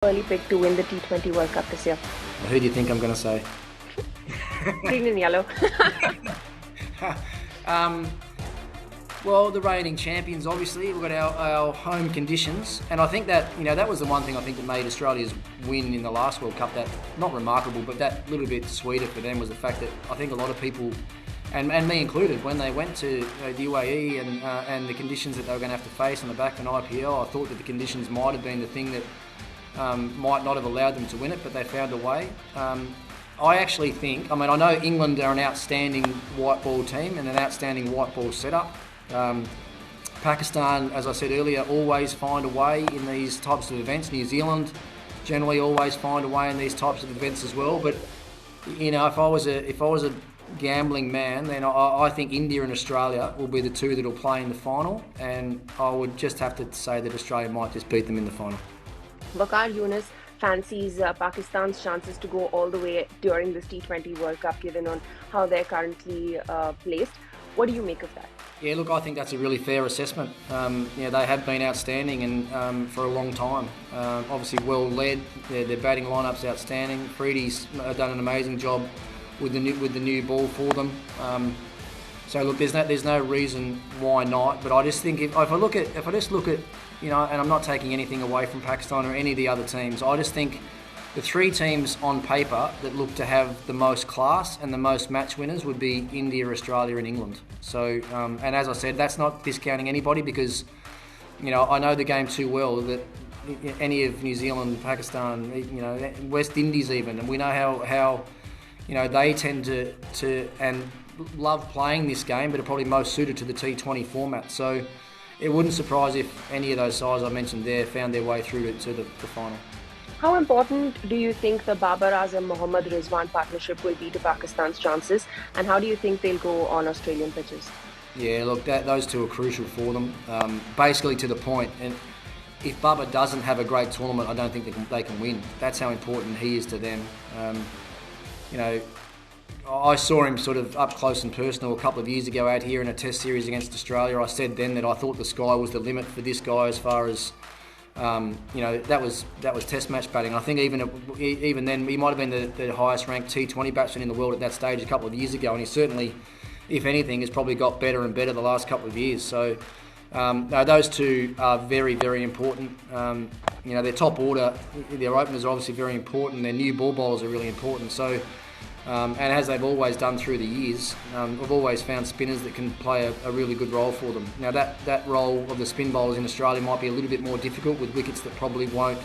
Early pick to win the T20 World Cup this year? Who do you think I'm going to say? Green and yellow. Well, the reigning champions, obviously. We've got our home conditions. And I think that, that was the one thing I think that made Australia's win in the last World Cup, that, not remarkable, but that little bit sweeter for them was the fact that I think a lot of people, and me included, when they went to the UAE and the conditions that they were going to have to face on the back of an IPL, I thought that the conditions might have been the thing that might not have allowed them to win it, but they found a way. I actually think, I know England are an outstanding white ball team and an outstanding white ball setup. Pakistan, as I said earlier, always find a way in these types of events. New Zealand generally always find a way in these types of events as well. But if I was a gambling man, then I think India and Australia will be the two that will play in the final, and I would just have to say that Australia might just beat them in the final. Babar fancies Pakistan's chances to go all the way during this T20 World Cup, given on how they're currently placed. What do you make of that? Yeah, look, I think that's a really fair assessment. They have been outstanding and for a long time. Obviously, well led. Their batting lineup's outstanding. Freedy's done an amazing job with the new ball for them. So look, there's no reason why not. But I just think if I just look at and I'm not taking anything away from Pakistan or any of the other teams, I just think the three teams on paper that look to have the most class and the most match winners would be India, Australia and England. So, and as I said, that's not discounting anybody because, I know the game too well that any of New Zealand, Pakistan, West Indies even, and we know how they tend to and love playing this game, but are probably most suited to the T20 format. So it wouldn't surprise if any of those sides I mentioned there found their way through to the final. How important do you think the Babar Mohammad Rizwan partnership will be to Pakistan's chances, and how do you think they'll go on Australian pitches? Yeah, look, those two are crucial for them. Basically to the point, and if Babar doesn't have a great tournament, I don't think they can win. That's how important he is to them. I saw him sort of up close and personal a couple of years ago out here in a test series against Australia. I said then that I thought the sky was the limit for this guy as far as, that was test match batting. I think even then he might have been the highest ranked T20 batsman in the world at that stage a couple of years ago, and he certainly, if anything, has probably got better and better the last couple of years. So those two are very, very important. Their top order, their openers are obviously very important. Their new ball bowlers are really important. So. And as they've always done through the years, we've always found spinners that can play a really good role for them. Now that role of the spin bowlers in Australia might be a little bit more difficult with wickets that probably won't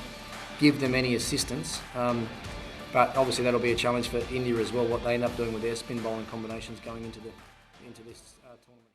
give them any assistance. But obviously that'll be a challenge for India as well, what they end up doing with their spin bowling combinations going into this tournament.